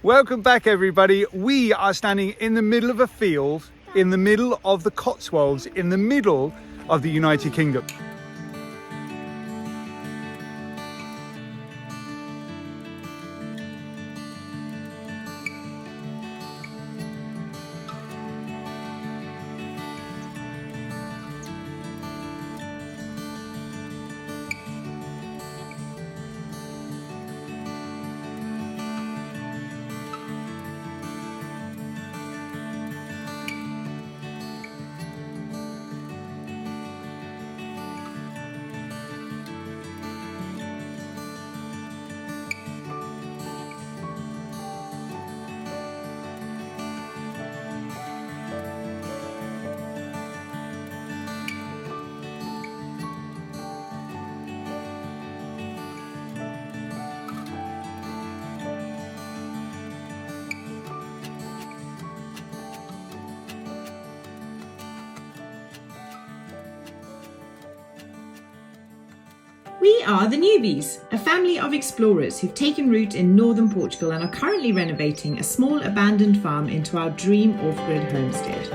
Welcome back, everybody. We are standing in the middle of a field, in the middle of the Cotswolds, in the middle of the United Kingdom. We are the Newbies, a family of explorers who've taken root in northern Portugal and are currently renovating a small abandoned farm into our dream off-grid homestead.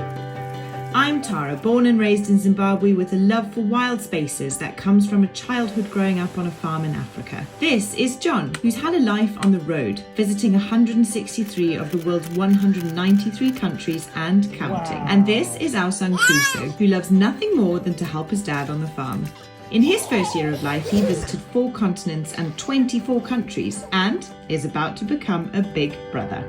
I'm Tara, born and raised in Zimbabwe with a love for wild spaces that comes from a childhood growing up on a farm in Africa. This is John, who's had a life on the road, visiting 163 of the world's 193 countries and counting. Wow. And this is our son Crusoe, who loves nothing more than to help his dad on the farm. In his first year of life, he visited 4 continents and 24 countries and is about to become a big brother.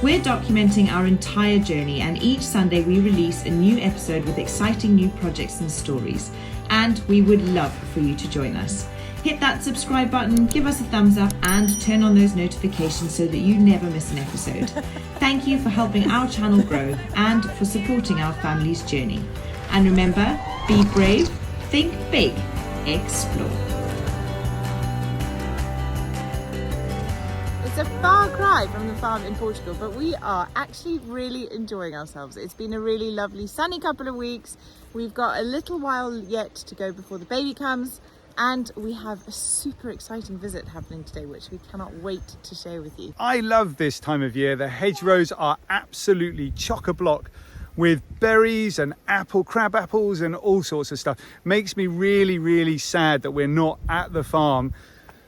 We're documenting our entire journey, and each Sunday we release a new episode with exciting new projects and stories. And we would love for you to join us. Hit that subscribe button, give us a thumbs up, and turn on those notifications so that you never miss an episode. Thank you for helping our channel grow and for supporting our family's journey. And remember, be brave, think big, explore. It's a far cry from the farm in Portugal, but we are actually really enjoying ourselves. It's been a really lovely sunny couple of weeks. We've got a little while yet to go before the baby comes. And we have a super exciting visit happening today, which we cannot wait to share with you. I love this time of year. The hedgerows are absolutely chock-a-block with berries and crab apples and all sorts of stuff. Makes me really, really sad that we're not at the farm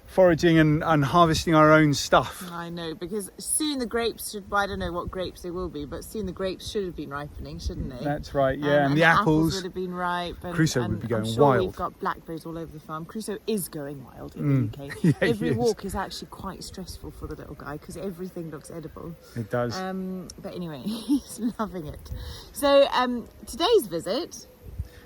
foraging and harvesting our own stuff. I know, because soon the grapes should, well, I don't know what grapes they will be, but soon the grapes should have been ripening, shouldn't they? That's right, yeah, and the apples would have been ripe. And, Crusoe would be going I'm sure wild. We've got blackberries all over the farm. Crusoe is going wild in the UK. Yeah, Every walk is actually quite stressful for the little guy because everything looks edible. It does. But anyway, he's loving it. So today's visit...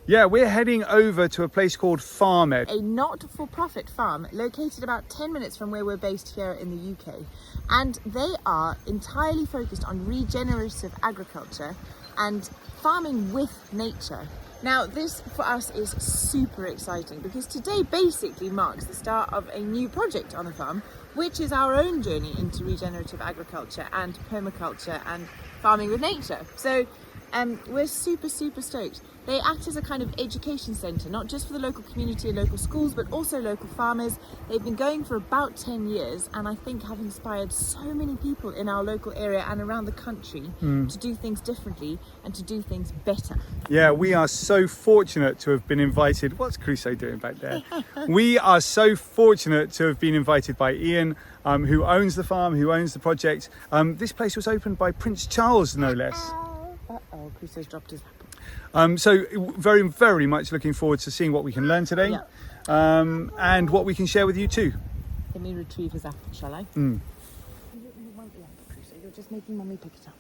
Yeah, we're heading over to a place called Farm Ed. A not-for-profit farm located about 10 minutes from where we're based here in the UK. And they are entirely focused on regenerative agriculture and farming with nature. Now, this for us is super exciting because today basically marks the start of a new project on the farm, which is our own journey into regenerative agriculture and permaculture and farming with nature. So we're super stoked. They act as a kind of education centre, not just for the local community and local schools, but also local farmers. They've been going for about 10 years and I think have inspired so many people in our local area and around the country to do things differently and to do things better. Yeah, we are so fortunate to have been invited. What's Crusoe doing back there? We are so fortunate to have been invited by Ian, who owns the farm, who owns the project. This place was opened by Prince Charles, no less. Uh-oh, Crusoe's dropped his apple. So very, very much looking forward to seeing what we can learn today, and what we can share with you too. Let me retrieve his apple, shall I? You don't really want the apple, Crusoe. You're just making Mummy pick it up.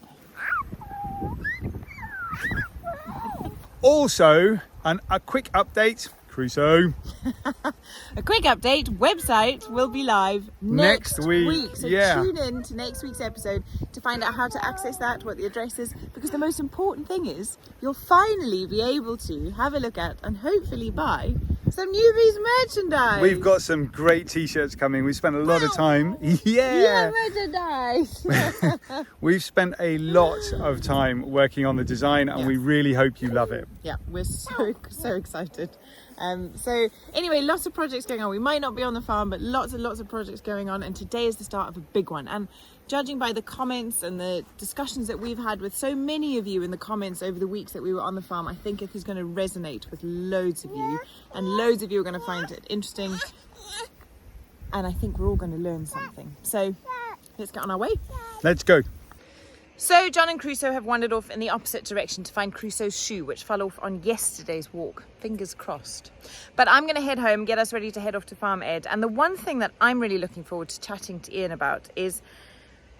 Also, a quick update. Crusoe. A quick update, website will be live next week. So tune in to next week's episode to find out how to access that, what the address is, because the most important thing is you'll finally be able to have a look at and hopefully buy some Newbies merchandise. We've got some great t-shirts coming. We spent a lot of time. Yeah, merchandise. We've spent a lot of time working on the design and we really hope you love it. Yeah, we're so excited. So anyway, lots of projects going on. We might not be on the farm, but lots and lots of projects going on, and today is the start of a big one. And judging by the comments and the discussions that we've had with so many of you in the comments over the weeks that we were on the farm, I think it is going to resonate with loads of you, and loads of you are going to find it interesting, and I think we're all going to learn something. So let's get on our way. Let's go. So John and Crusoe have wandered off in the opposite direction to find Crusoe's shoe, which fell off on yesterday's walk. Fingers crossed. But I'm going to head home, get us ready to head off to Farm Ed. And the one thing that I'm really looking forward to chatting to Ian about is,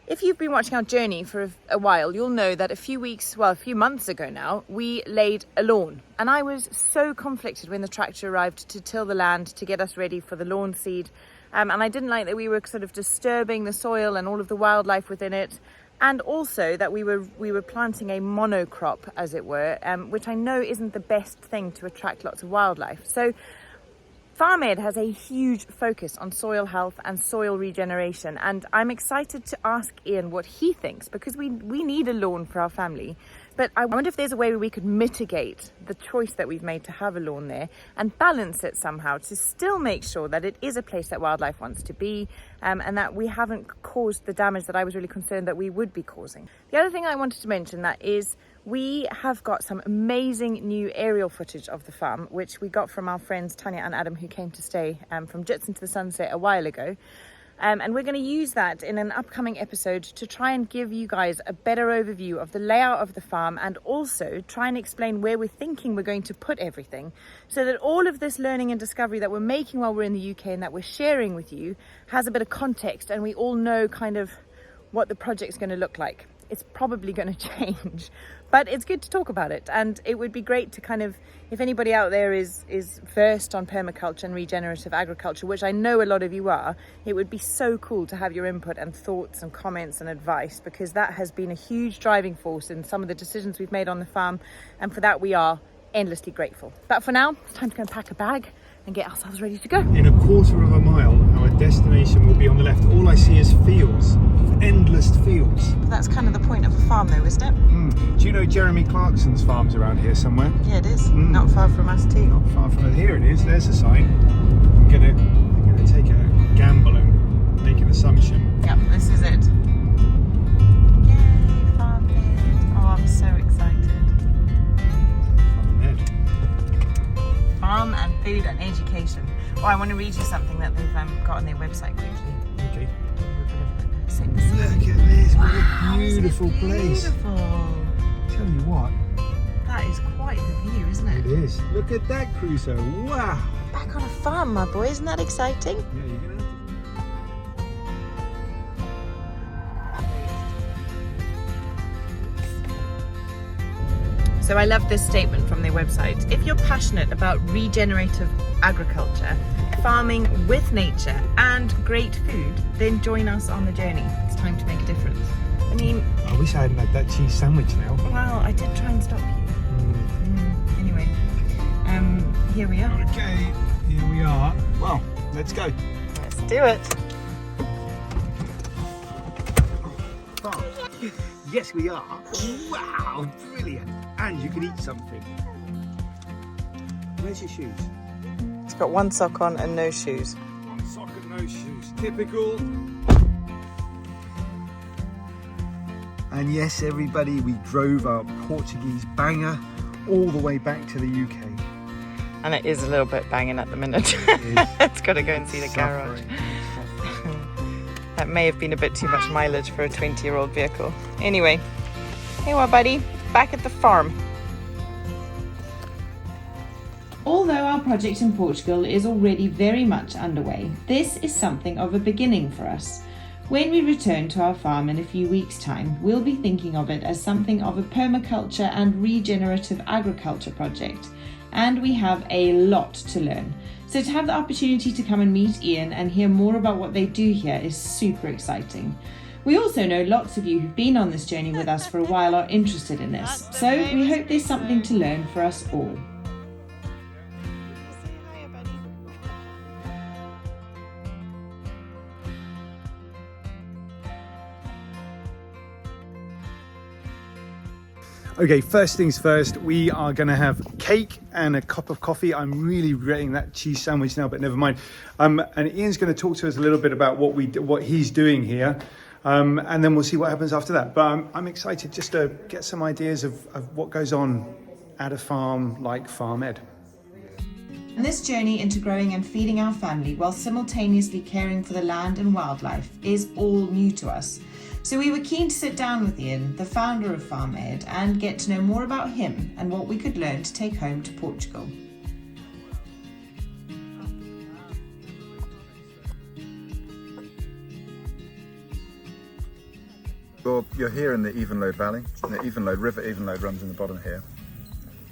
if you've been watching our journey for a while, you'll know that a few months ago now, we laid a lawn. And I was so conflicted when the tractor arrived to till the land, to get us ready for the lawn seed. And I didn't like that we were sort of disturbing the soil and all of the wildlife within it. And also that we were planting a monocrop, as it were, which I know isn't the best thing to attract lots of wildlife. So Farm Ed has a huge focus on soil health and soil regeneration, and I'm excited to ask Ian what he thinks, because we need a lawn for our family. But I wonder if there's a way where we could mitigate the choice that we've made to have a lawn there and balance it somehow to still make sure that it is a place that wildlife wants to be, and that we haven't caused the damage that I was really concerned that we would be causing. The other thing I wanted to mention that is we have got some amazing new aerial footage of the farm, which we got from our friends Tanya and Adam, who came to stay from Jutson to the Sunset a while ago. And we're going to use that in an upcoming episode to try and give you guys a better overview of the layout of the farm, and also try and explain where we're thinking we're going to put everything, so that all of this learning and discovery that we're making while we're in the UK and that we're sharing with you has a bit of context, and we all know kind of what the project's going to look like. It's probably going to change, but it's good to talk about it. And it would be great to kind of, if anybody out there is versed on permaculture and regenerative agriculture, which I know a lot of you are, it would be so cool to have your input and thoughts and comments and advice, because that has been a huge driving force in some of the decisions we've made on the farm, and for that we are endlessly grateful. But for now, it's time to go and pack a bag and get ourselves ready to go. In a quarter of a mile, our destination will be on the left. All I see is fields, endless fields. That's kind of the point of a farm though, isn't it? Do you know Jeremy Clarkson's farm's around here somewhere? Yeah, it is. Not far from us too. Not far from it. Here it is, there's a sign. I'm gonna take a gamble and make an assumption. Yep, this is it. Yay, Farm Ed. Oh, I'm so excited. Farm Ed. Farm and food and education. Oh, I want to read you something that they've got on their website quickly. Okay. Look at this, what wow, a beautiful isn't it place. Beautiful. Tell you what, That is quite the view, isn't it? it is. Look at that, Crusoe. Wow. Back on a farm, my boy. Isn't that exciting? Yeah, you're gonna have So I love this statement from their website. If you're passionate about regenerative agriculture, farming with nature and great food, then join us on the journey. It's time to make a difference. I mean, I wish I hadn't had that cheese sandwich now. well, I did try and stop you. Anyway, here we are. Okay, here we are. Well, let's go. Let's do it. Oh, yes, we are. Wow, brilliant. And you can eat something. Where's your shoes? It's got one sock on and no shoes. One sock and no shoes. Typical. And yes, everybody, we drove our Portuguese banger all the way back to the UK. And it is a little bit banging at the minute. It's got to go and see the garage. That may have been a bit too much mileage for a 20-year-old vehicle. Anyway, hey what, buddy? Back at the farm. Although our project in Portugal is already very much underway, this is something of a beginning for us. When we return to our farm in a few weeks' time, we'll be thinking of it as something of a permaculture and regenerative agriculture project, and we have a lot to learn. So to have the opportunity to come and meet Ian and hear more about what they do here is super exciting. We also know lots of you who've been on this journey with us for a while are interested in this, so we hope there's something to learn for us all. Okay, first things first, we are going to have cake and a cup of coffee. I'm really regretting that cheese sandwich now, but never mind. And Ian's going to talk to us a little bit about what he's doing here, and then we'll see what happens after that. But I'm excited just to get some ideas of what goes on at a farm like Farm Ed. And this journey into growing and feeding our family while simultaneously caring for the land and wildlife is all new to us. So we were keen to sit down with Ian, the founder of Farm Ed, and get to know more about him and what we could learn to take home to Portugal. Well, you're here in the Evenlode Valley. The River Evenlode runs in the bottom here,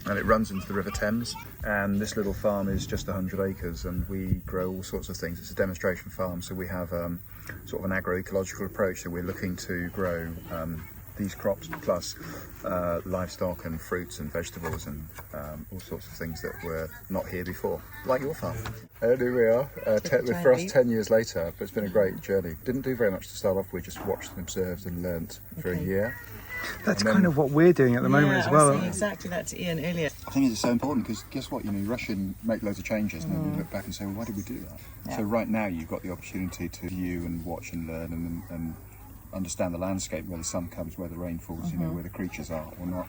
and it runs into the River Thames. And this little farm is just 100 acres, and we grow all sorts of things. It's a demonstration farm, so we have sort of an agroecological approach that we're looking to grow these crops plus livestock and fruits and vegetables and all sorts of things that were not here before, like your farm. And here we are, for us 10 years later, but it's been a great journey. Didn't do very much to start off with, just watched and observed and learnt for a year. That's kind of what we're doing at the moment as well. I was saying exactly that to Ian earlier. I think it's so important because guess what, you rush in, make loads of changes and then you look back and say, well, why did we do that? Yeah. So right now you've got the opportunity to view and watch and learn and understand the landscape, where the sun comes, where the rain falls, where the creatures are or not.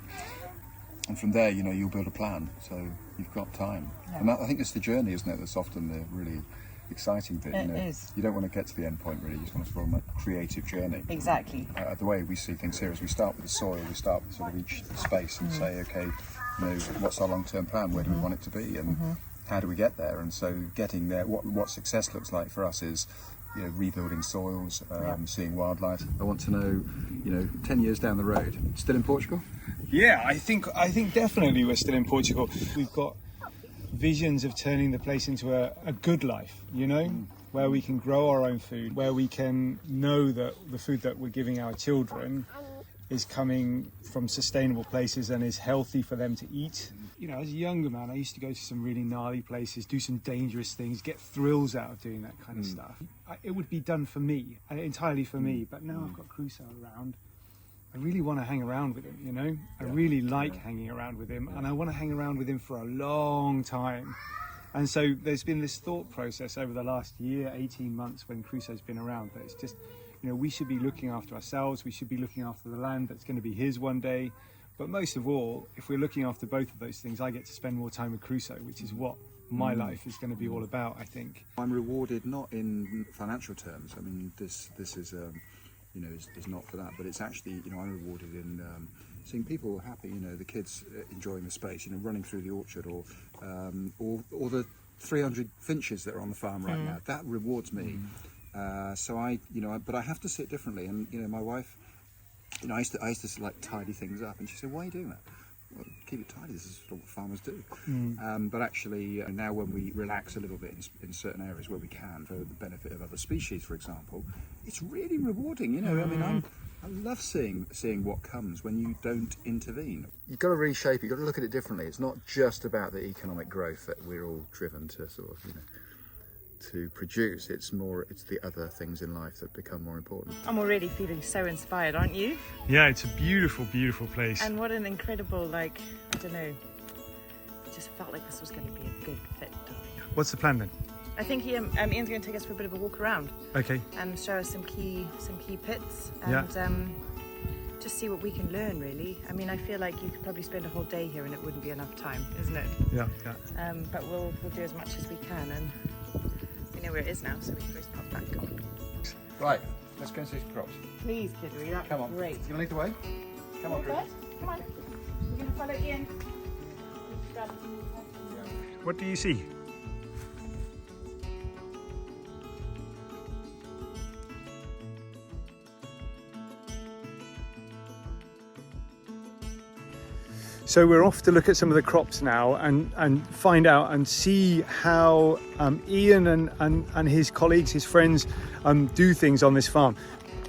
And from there, you'll build a plan, so you've got time. Yeah. And I think it's the journey, isn't it, that's often the really exciting bit. It is. You don't want to get to the end point, really. You just want to explore a creative journey. Exactly. The way we see things here is we start with the soil, we start with sort of each space and say, okay, what's our long-term plan? Where do we want it to be? And how do we get there? And so getting there, what success looks like for us is rebuilding soils, seeing wildlife. I want to know, 10 years down the road, still in Portugal? Yeah, I think definitely we're still in Portugal. We've got visions of turning the place into a good life, where we can grow our own food, where we can know that the food that we're giving our children is coming from sustainable places and is healthy for them to eat. As a younger man, I used to go to some really gnarly places, do some dangerous things, get thrills out of doing that kind of stuff. It would be done for me, entirely for me, but now I've got Crusoe around. I really want to hang around with him, I really like hanging around with him, and I want to hang around with him for a long time. And so there's been this thought process over the last year, 18 months when Crusoe's been around, that it's just, we should be looking after ourselves, we should be looking after the land that's going to be his one day. But most of all, if we're looking after both of those things, I get to spend more time with Crusoe, which is what my life is going to be all about, I think. I'm rewarded not in financial terms. I mean, this is is not for that, but it's actually, I'm rewarded in seeing people happy, the kids enjoying the space, running through the orchard, or the 300 finches that are on the farm right now. That rewards me. So but I have to sit differently, and my wife, I used to like tidy things up, and she said, "Why are you doing that?" Well, keep it tidy. This is sort of what farmers do. But actually, now when we relax a little bit in certain areas where we can, for the benefit of other species, for example, it's really rewarding. I mean, I love seeing what comes when you don't intervene. You've got to reshape it. You've got to look at it differently. It's not just about the economic growth that we're all driven to sort of, to produce. It's the other things in life that become more important. I'm already feeling so inspired, aren't you? Yeah, it's a beautiful, beautiful place. And what an incredible, I don't know, it just felt like this was going to be a good fit. What's the plan then? I think Ian's going to take us for a bit of a walk around. Okay. And show us some key pits and just see what we can learn, really. I mean, I feel like you could probably spend a whole day here and it wouldn't be enough time, isn't it? Yeah. But we'll do as much as we can, and we know where it is now, so we can always pop back. Right, let's go and see some crops. Please, Kiddery, that'd Come on. be great. You want to lead the way? Come on, Drew. Come on. We're going to follow Ian. What do you see? So we're off to look at some of the crops now and find out and see how Ian and his colleagues, his friends, do things on this farm.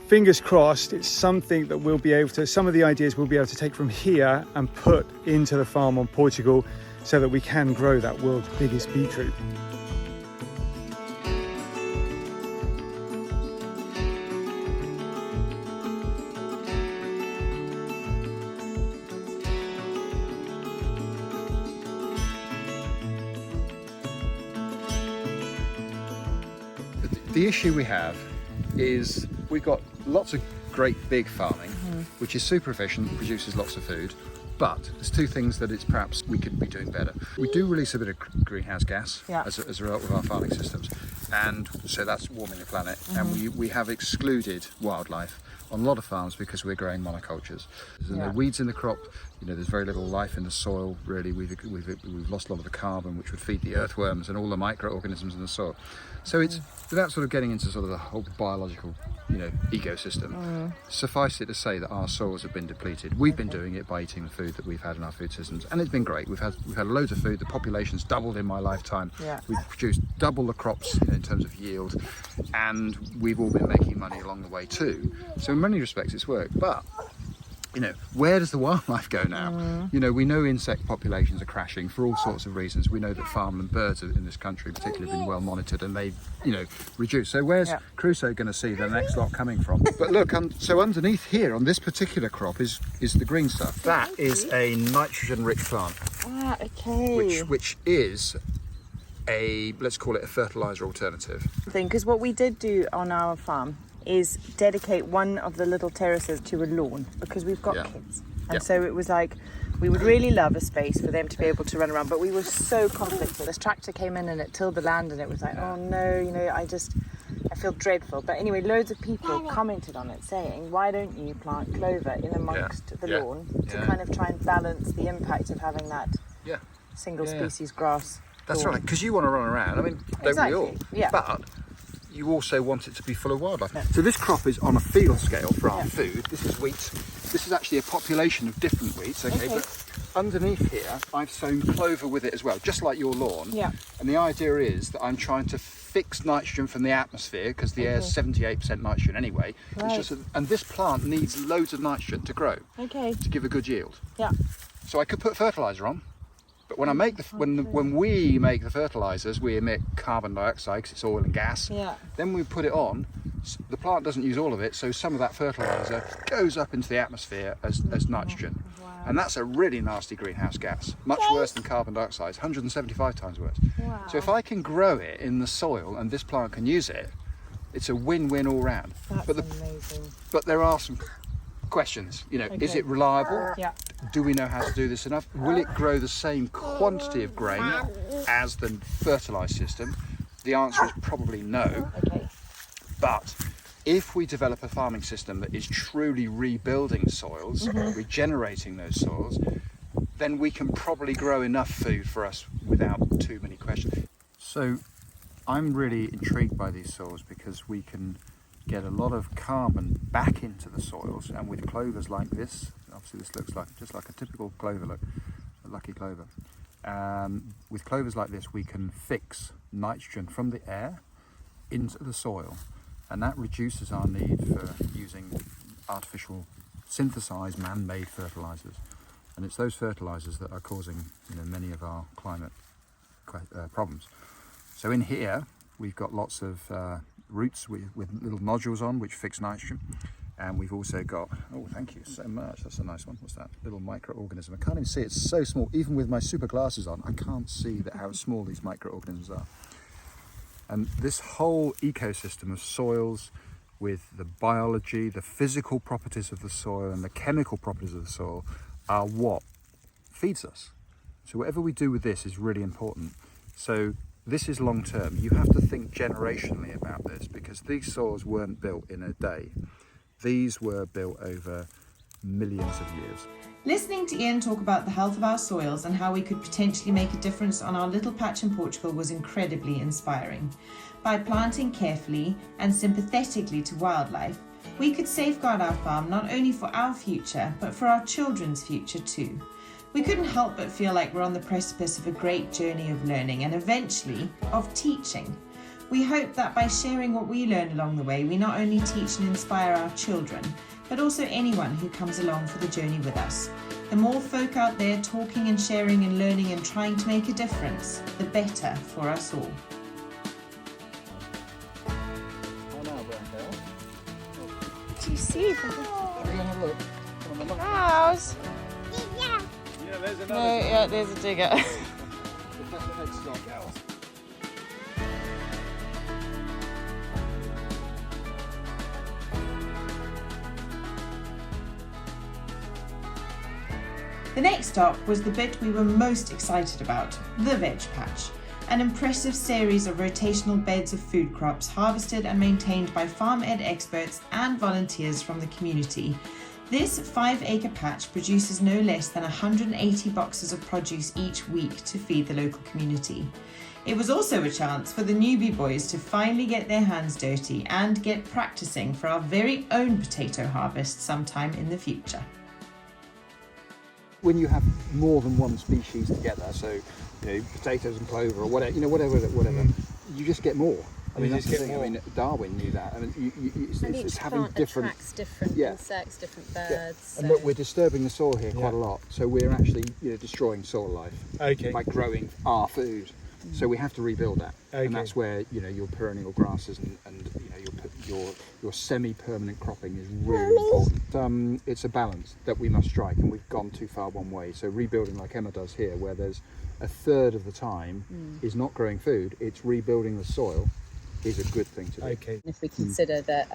Fingers crossed, it's something that we'll be able to, some of the ideas we'll be able to take from here and put into the farm on Portugal so that we can grow that world's biggest beetroot. The issue we have is we've got lots of great big farming, which is super efficient, produces lots of food, but there's two things that it's perhaps we could be doing better. We do release a bit of greenhouse gas as a result of our farming systems, and so that's warming the planet, and we have excluded wildlife on a lot of farms because we're growing monocultures. There's no weeds in the crop, you know, there's very little life in the soil really. We've lost a lot of the carbon which would feed the earthworms and all the microorganisms in the soil. So it's without sort of getting into sort of the whole biological, you know, ecosystem. Suffice it to say that our soils have been depleted. We've been doing it by eating the food that we've had in our food systems, and it's been great. We've had loads of food. The population's doubled in my lifetime. We've produced double the crops in terms of yield, and we've all been making money along the way too. So in many respects, it's worked. But you know, where does the wildlife go now? You know, we know insect populations are crashing for all sorts of reasons. We know that farmland birds in this country particularly have been well monitored, and they, you know, reduce. So where's Crusoe going to see the next lot coming from? But look, so underneath here on this particular crop is the green stuff. That is a nitrogen-rich plant. Okay. Which is let's call it a fertilizer alternative. Because what we did do on our farm is dedicate one of the little terraces to a lawn, because we've got kids, and so it was like we would really love a space for them to be able to run around, but we were so conflicted. This tractor came in and it tilled the land, and it was like, oh no, you know, I feel dreadful. But anyway, loads of people commented on it saying, why don't you plant clover in amongst the lawn to kind of try and balance the impact of having that single species grass. That's right, because you want to run around. I mean, don't we all? But you also want it to be full of wildlife. So this crop is on a field scale for our food. This is wheat. This is actually a population of different wheats, okay? But underneath here, I've sown clover with it as well, just like your lawn. And the idea is that I'm trying to fix nitrogen from the atmosphere, because the air is 78% nitrogen anyway. It's just and this plant needs loads of nitrogen to grow, to give a good yield. So I could put fertilizer on, but when I make when we make the fertilizers, we emit carbon dioxide because it's oil and gas. Then we put it on. The plant doesn't use all of it, so some of that fertilizer goes up into the atmosphere as nitrogen. And that's a really nasty greenhouse gas, much worse than carbon dioxide. It's 175 times worse. So if I can grow it in the soil and this plant can use it, it's a win-win all round. That's amazing. But there are some questions, you know, is it reliable? Do we know how to do this enough? Will it grow the same quantity of grain as the fertilised system? The answer is probably no. But if we develop a farming system that is truly rebuilding soils, regenerating those soils, then we can probably grow enough food for us without too many questions. So I'm really intrigued by these soils because we can get a lot of carbon back into the soils, and with clovers like this, obviously this looks like just like a typical clover, look, a lucky clover. With clovers like this, we can fix nitrogen from the air into the soil, and that reduces our need for using artificial, synthesized, man-made fertilizers. And it's those fertilizers that are causing, you know, many of our climate problems. So in here, we've got lots of roots with little nodules on which fix nitrogen, and we've also got, oh thank you so much, that's a nice one. What's that? Little microorganism. I can't even see, it's so small. Even with my super glasses on, I can't see how small these microorganisms are. And this whole ecosystem of soils, with the biology, the physical properties of the soil and the chemical properties of the soil, are what feeds us. So whatever we do with this is really important. So this is long term. You have to think generationally about this, because these soils weren't built in a day. These were built over millions of years. Listening to Ian talk about the health of our soils and how we could potentially make a difference on our little patch in Portugal was incredibly inspiring. By planting carefully and sympathetically to wildlife, we could safeguard our farm not only for our future, but for our children's future too. We couldn't help but feel like we're on the precipice of a great journey of learning and eventually of teaching. We hope that by sharing what we learn along the way, we not only teach and inspire our children, but also anyone who comes along for the journey with us. The more folk out there talking and sharing and learning and trying to make a difference, the better for us all. Do you see the cows? Yeah, there's another. No, yeah, there's a digger. The next stop was the bit we were most excited about, the Veg Patch, an impressive series of rotational beds of food crops harvested and maintained by farm ed experts and volunteers from the community. This 5-acre patch produces no less than 180 boxes of produce each week to feed the local community. It was also a chance for the newbie boys to finally get their hands dirty and get practicing for our very own potato harvest sometime in the future. When you have more than one species together, so potatoes and clover or whatever, whatever, you just get more. I mean, that's the thing. I mean, Darwin knew that. I mean, it's having different. Attracts different insects, different birds. And look, we're disturbing the soil here quite a lot, so we're actually destroying soil life by growing our food. So we have to rebuild that, and that's where your perennial grasses and your semi-permanent cropping is really important. It's a balance that we must strike, and we've gone too far one way. So rebuilding, like Emma does here, where there's a third of the time is not growing food, it's rebuilding the soil, is a good thing to do. And if we consider that,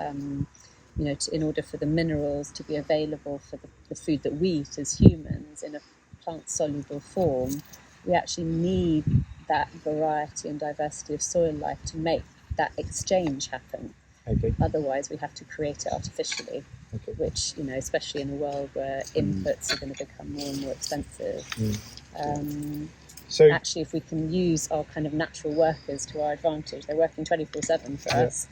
in order for the minerals to be available for the food that we eat as humans in a plant-soluble form, we actually need that variety and diversity of soil life to make that exchange happen. Otherwise, we have to create it artificially, which, especially in a world where inputs are going to become more and more expensive. So actually, if we can use our kind of natural workers to our advantage, they're working 24/7 for us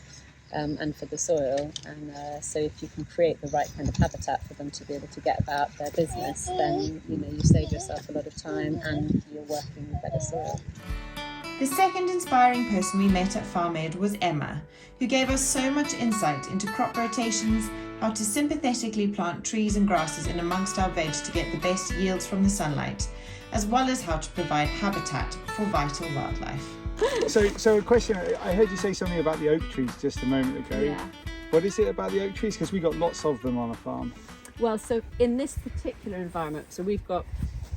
and for the soil. And so if you can create the right kind of habitat for them to be able to get about their business, then, you save yourself a lot of time and you're working with better soil. The second inspiring person we met at Farm Ed was Emma, who gave us so much insight into crop rotations, how to sympathetically plant trees and grasses in amongst our veg to get the best yields from the sunlight, as well as how to provide habitat for vital wildlife. So a question, I heard you say something about the oak trees just a moment ago. Yeah. What is it about the oak trees? Because we got lots of them on a farm. Well, so in this particular environment, so we've got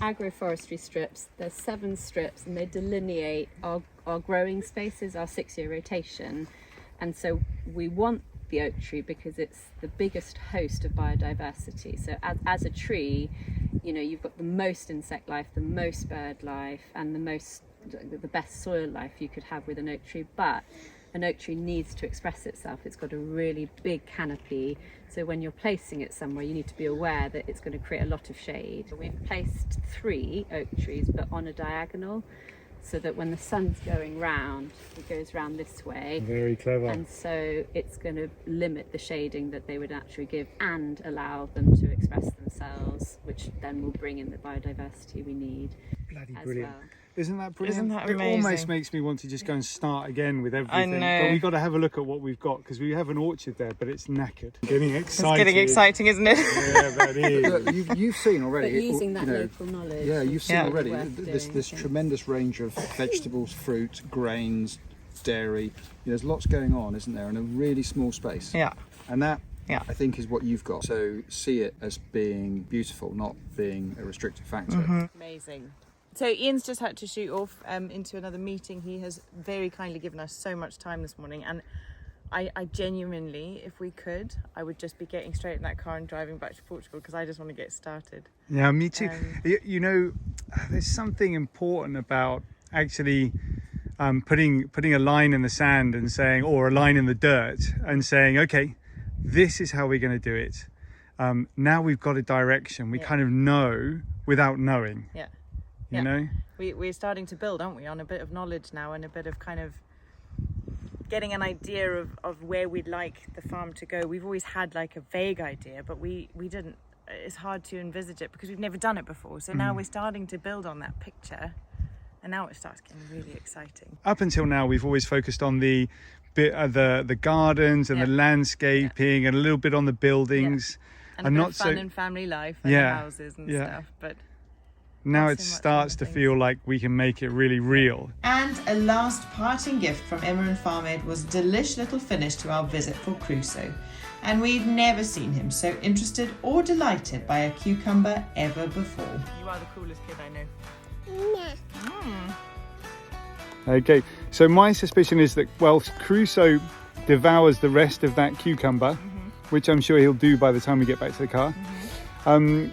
agroforestry strips, there's 7 strips, and they delineate our growing spaces, our 6-year rotation. And so we want the oak tree because it's the biggest host of biodiversity. So as a tree, you've got the most insect life, the most bird life, and the best soil life you could have with an oak tree. But an oak tree needs to express itself. It's got a really big canopy, so when you're placing it somewhere, you need to be aware that it's going to create a lot of shade. We've placed 3 oak trees, but on a diagonal, so that when the sun's going round, it goes round this way. Very clever. And so it's going to limit the shading that they would actually give and allow them to express themselves, which then will bring in the biodiversity we need. Bloody as brilliant. well. Isn't that brilliant? Isn't that It amazing? almost makes me want to just go and start again with everything. I know. But we've got to have a look at what we've got, because we have an orchard there, but it's knackered. Getting excited. It's getting exciting, isn't it? Yeah, that is. Look, you've seen already. But using that local knowledge. Yeah, you've seen already Worth this doing, I think. tremendous range of vegetables, fruit, grains, dairy. There's lots going on, isn't there, in a really small space. Yeah. And that, Yeah. I think, is what you've got. So see it as being beautiful, not being a restrictive factor. Amazing. So Ian's just had to shoot off into another meeting. He has very kindly given us so much time this morning, and I genuinely, if we could, I would just be getting straight in that car and driving back to Portugal, because I just want to get started. Yeah, me too. There's something important about actually putting a line in the sand and saying, or a line in the dirt and saying, okay, this is how we're going to do it. Now we've got a direction. We kind of know without knowing. Yeah. You know? We're starting to build, aren't we, on a bit of knowledge now, and a bit of kind of getting an idea of where we'd like the farm to go. We've always had like a vague idea, but we didn't, it's hard to envisage it because we've never done it before. So now we're starting to build on that picture, and now it starts getting really exciting. Up until now, we've always focused on the bit of the gardens and the landscaping and a little bit on the buildings. And a bit of fun and family life and the houses and stuff. But now it so much starts other to things. feel like we can make it really real. And a last parting gift from Emma and Farm Ed was a delish little finish to our visit for Crusoe. And we've never seen him so interested or delighted by a cucumber ever before. you are the coolest kid I know. Okay, so my suspicion is that whilst Crusoe devours the rest of that cucumber, which I'm sure he'll do by the time we get back to the car,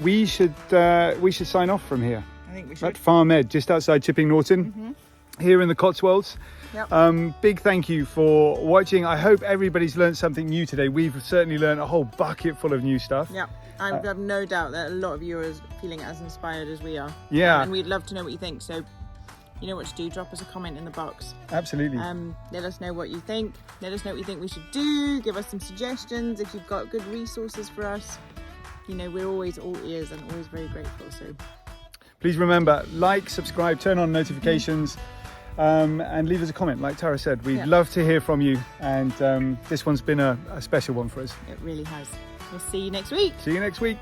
We should sign off from here. I think we At should. Farm Ed, just outside Chipping Norton, here in the Cotswolds. Yep. Big thank you for watching. I hope everybody's learned something new today. We've certainly learned a whole bucket full of new stuff. Yeah, I have no doubt that a lot of you are feeling as inspired as we are. Yeah. And we'd love to know what you think. So, you know what to do. Drop us a comment in the box. Absolutely. Let us know what you think. Let us know what you think we should do. Give us some suggestions. If you've got good resources for us, you know, we're always all ears and always very grateful. So Please remember, like, subscribe, turn on notifications, and leave us a comment. Like Tara said, we'd love to hear from you. And this one's been a special one for us. it really has. We'll see you next week. See you next week.